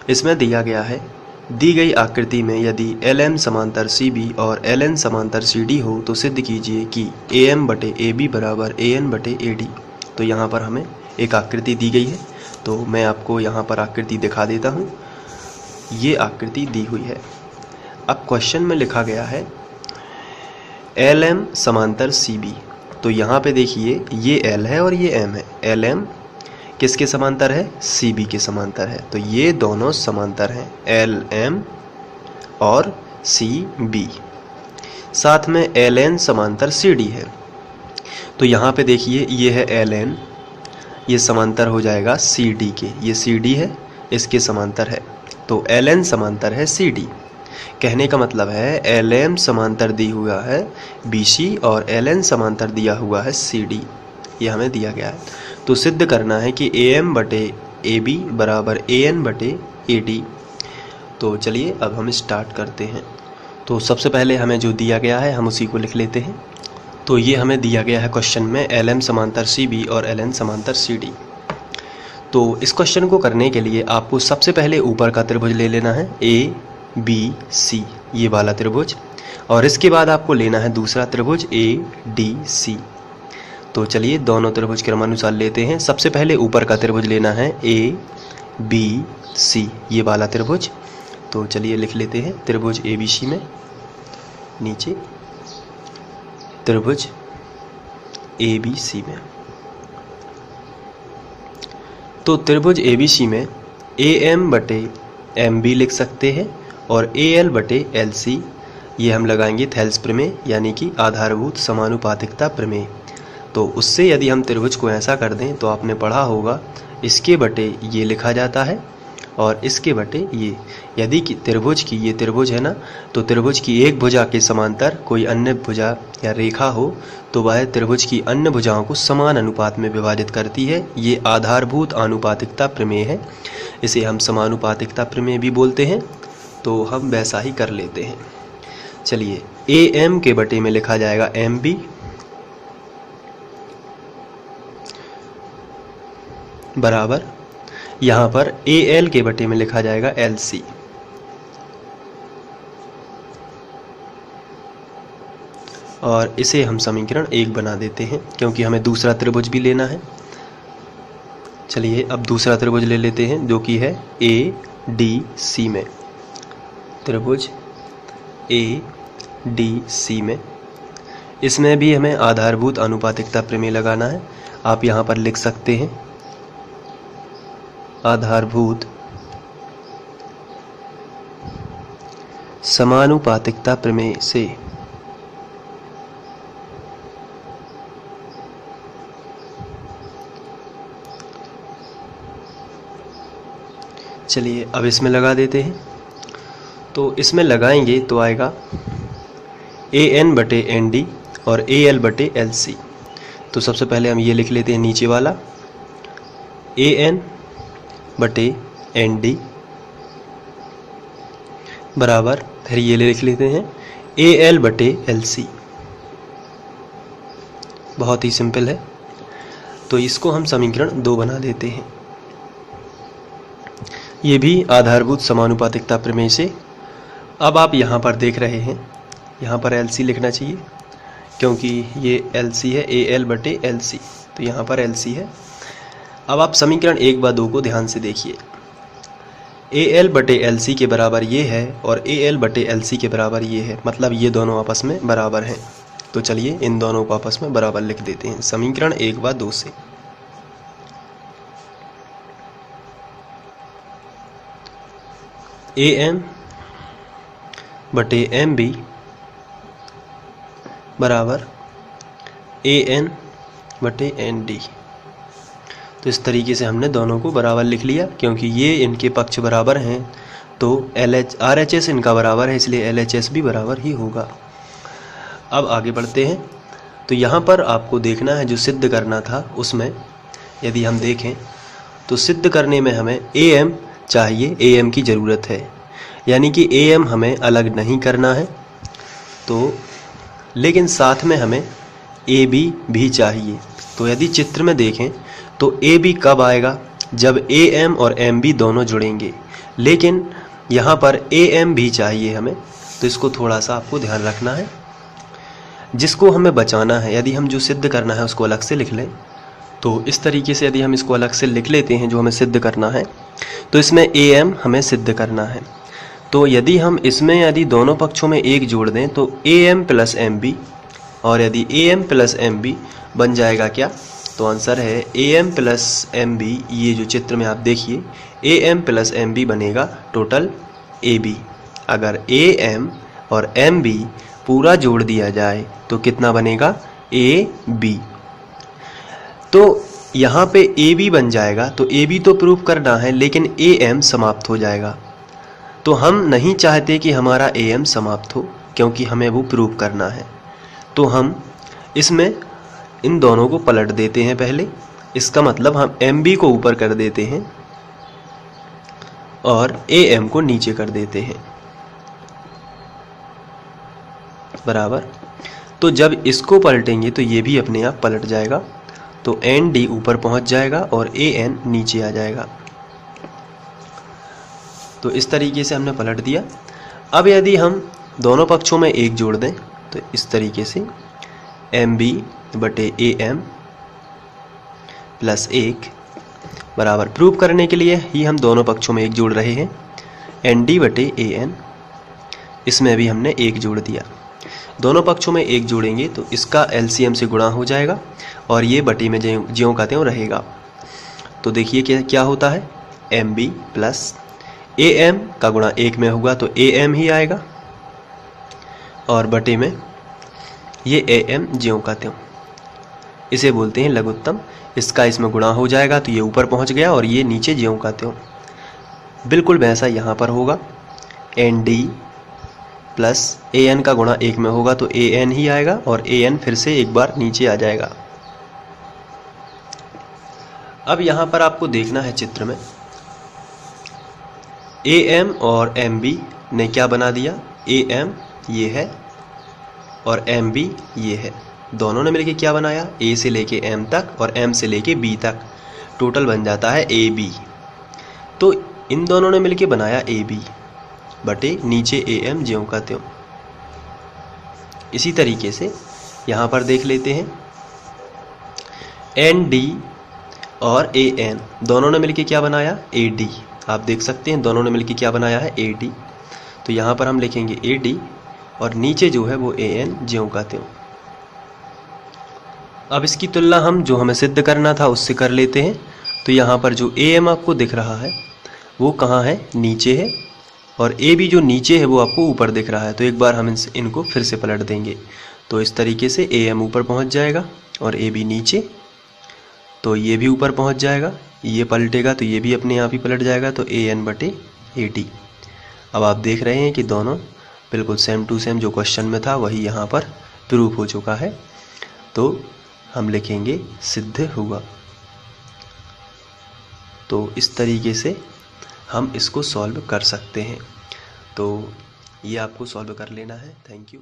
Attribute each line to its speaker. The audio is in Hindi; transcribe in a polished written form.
Speaker 1: इसमें दिया गया है, दी गई आकृति में यदि LM समांतर CB और LN समांतर CD हो तो सिद्ध कीजिए कि AM बटे AB बराबर AN बटे AD। तो यहाँ पर हमें एक आकृति दी गई है, तो मैं आपको यहाँ पर आकृति दिखा देता हूँ। ये आकृति दी हुई है। अब क्वेश्चन में लिखा गया है LM समांतर CB। तो यहाँ पे देखिए ये L है और ये M है। LM किसके समांतर है? CB के समांतर है। तो ये दोनों समांतर हैं, LM और CB। साथ में LN समांतर CD है। तो यहाँ पे देखिए ये है LN, ये समांतर हो जाएगा CD के, ये CD है, इसके समांतर है। तो LN समांतर है CD। कहने का मतलब है LM समांतर दी हुआ है BC और LN समांतर दिया हुआ है CD। ये हमें दिया गया है। तो सिद्ध करना है कि AM बटे AB बराबर AN बटे AD। तो चलिए अब हम स्टार्ट करते हैं। तो सबसे पहले हमें जो दिया गया है हम उसी को लिख लेते हैं। तो ये हमें दिया गया है क्वेश्चन में LM समांतर CB और LN समांतर CD। तो इस क्वेश्चन को करने के लिए आपको सबसे पहले ऊपर का त्रिभुज ले लेना है ABC, ये वाला त्रिभुज, और इसके बाद आपको लेना है दूसरा त्रिभुज ADC। तो चलिए दोनों त्रिभुज क्रमानुसार लेते हैं। सबसे पहले ऊपर का त्रिभुज लेना है ABC, ये वाला त्रिभुज। तो चलिए लिख लेते हैं त्रिभुज ABC में, नीचे त्रिभुज ABC में। तो त्रिभुज ABC में AM बटे MB लिख सकते हैं और AL बटे LC, ये हम लगाएंगे थेल्स प्रमेय यानी कि आधारभूत समानुपातिकता प्रमेय। तो उससे यदि हम त्रिभुज को ऐसा कर दें तो आपने पढ़ा होगा इसके बटे ये लिखा जाता है और इसके बटे ये। यदि कि त्रिभुज की, ये त्रिभुज है ना, तो त्रिभुज की एक भुजा के समांतर कोई अन्य भुजा या रेखा हो तो वह त्रिभुज की अन्य भुजाओं को समान अनुपात में विभाजित करती है। ये आधारभूत आनुपातिकता प्रमेय है, इसे हम समानुपातिकता प्रमेय भी बोलते हैं। तो हम वैसा ही कर लेते हैं। चलिए AM के बटे में लिखा जाएगा MB बराबर, यहाँ पर AL के बटे में लिखा जाएगा LC। और इसे हम समीकरण 1 बना देते हैं क्योंकि हमें दूसरा त्रिभुज भी लेना है। चलिए अब दूसरा त्रिभुज ले लेते हैं जो कि है ADC में। त्रिभुज ADC में, इसमें भी हमें आधारभूत आनुपातिकता प्रमेय लगाना है। आप यहाँ पर लिख सकते हैं आधारभूत समानुपातिकता प्रमेय से चलिए अब इसमें लगा देते हैं। तो इसमें लगाएंगे तो आएगा AN बटे ND और AL बटे LC। तो सबसे पहले हम ये लिख लेते हैं नीचे वाला AN बटे ND बराबर, फिर ये लिख लेते हैं AL बटे LC। बहुत ही सिंपल है। तो इसको हम समीकरण 2 बना देते हैं। ये भी आधारभूत समानुपातिकता प्रमेय से। अब आप यहाँ पर देख रहे हैं, यहाँ पर LC लिखना चाहिए क्योंकि ये LC है, AL बटे LC। तो यहाँ पर LC है। अब आप समीकरण 1 व 2 को ध्यान से देखिए। AL बटे LC के बराबर ये है और AL बटे LC के बराबर ये है, मतलब ये दोनों आपस में बराबर हैं। तो चलिए इन दोनों को आपस में बराबर लिख देते हैं समीकरण 1 व 2 से। AM बटे MB बराबर AN बटे ND। तो इस तरीके से हमने दोनों को बराबर लिख लिया क्योंकि ये इनके पक्ष बराबर हैं। तो RHS इनका बराबर है, इसलिए LHS भी बराबर ही होगा। अब आगे बढ़ते हैं। तो यहाँ पर आपको देखना है जो सिद्ध करना था उसमें यदि हम देखें तो सिद्ध करने में हमें AM चाहिए, AM की ज़रूरत है, यानी कि AM हमें अलग नहीं करना है। तो लेकिन साथ में हमें AB भी चाहिए। तो यदि चित्र में देखें तो AB कब आएगा? जब AM और MB दोनों जुड़ेंगे, लेकिन यहाँ पर AM भी चाहिए हमें, तो इसको थोड़ा सा आपको ध्यान रखना है। जिसको हमें बचाना है, यदि हम जो सिद्ध करना है उसको अलग से लिख लें, तो इस तरीके से यदि हम इसको अलग से लिख लेते हैं जो हमें सिद्ध करना है, तो इसमें AM हमें सिद्ध करना है। तो यदि हम इसमें यदि दोनों पक्षों में 1 जोड़ दें तो AM प्लस MB, और यदि AM प्लस MB बन जाएगा क्या, तो आंसर है AM प्लस MB। ये जो चित्र में आप देखिए AM प्लस MB बनेगा टोटल AB। अगर AM और MB पूरा जोड़ दिया जाए तो कितना बनेगा, AB। तो यहाँ पे AB बन जाएगा, तो AB तो प्रूफ करना है, लेकिन AM समाप्त हो जाएगा। तो हम नहीं चाहते कि हमारा AM समाप्त हो, क्योंकि हमें वो प्रूफ करना है। तो हम इसमें इन दोनों को पलट देते हैं पहले। इसका मतलब हम MB को ऊपर कर देते हैं और AM को नीचे कर देते हैं, बराबर। तो जब इसको पलटेंगे तो ये भी अपने आप पलट जाएगा, तो ND ऊपर पहुंच जाएगा और AN नीचे आ जाएगा। तो इस तरीके से हमने पलट दिया। अब यदि हम दोनों पक्षों में 1 जोड़ दें तो इस तरीके से MB बटे AM प्लस 1 बराबर, प्रूव करने के लिए ही हम दोनों पक्षों में 1 जोड़ रहे हैं, ND बटे AN। इसमें भी हमने 1 जोड़ दिया। दोनों पक्षों में 1 जोड़ेंगे तो इसका LCM से गुणा हो जाएगा और ये बटी में ज्यों का त्यों रहेगा। तो देखिए क्या होता है, MB प्लस AM का गुणा 1 में होगा तो AM ही आएगा, और बटे में ये AM ज्यों का त्यों। इसे बोलते हैं लघुत्तम। इसका इसमें गुणा हो जाएगा तो ये ऊपर पहुंच गया और ये नीचे ज्यों का त्यों। बिल्कुल वैसा यहाँ पर होगा, ND प्लस AN का गुणा 1 में होगा तो AN ही आएगा, और AN फिर से एक बार नीचे आ जाएगा। अब यहाँ पर आपको देखना है चित्र में, AM और MB ने क्या बना दिया, AM ये है और MB ये है, दोनों ने मिलके क्या बनाया, A से लेके M तक और M से लेके B तक, टोटल बन जाता है AB। तो इन दोनों ने मिलके बनाया AB बटे नीचे AM ज्यों का त्यों। इसी तरीके से यहाँ पर देख लेते हैं, ND और AN दोनों ने मिलके क्या बनाया, AD। आप देख सकते हैं दोनों ने मिलके क्या बनाया है, AD। तो यहाँ पर हम लिखेंगे AD और नीचे जो है वो AN ज्यों का त्यों। अब इसकी तुलना हम जो हमें सिद्ध करना था उससे कर लेते हैं। तो यहाँ पर जो AM आपको दिख रहा है वो कहाँ है, नीचे है, और AB जो नीचे है वो आपको ऊपर दिख रहा है। तो एक बार हम इनको फिर से पलट देंगे, तो इस तरीके से AM ऊपर पहुँच जाएगा और AB नीचे, तो ये भी ऊपर पहुँच जाएगा, ये पलटेगा तो ये भी अपने आप ही पलट जाएगा, तो AN बटे AD। अब आप देख रहे हैं कि दोनों बिल्कुल सेम टू सेम जो क्वेश्चन में था वही यहाँ पर प्रूफ हो चुका है। तो हम लिखेंगे सिद्ध हुआ। तो इस तरीके से हम इसको सॉल्व कर सकते हैं। तो ये आपको सॉल्व कर लेना है। Thank you.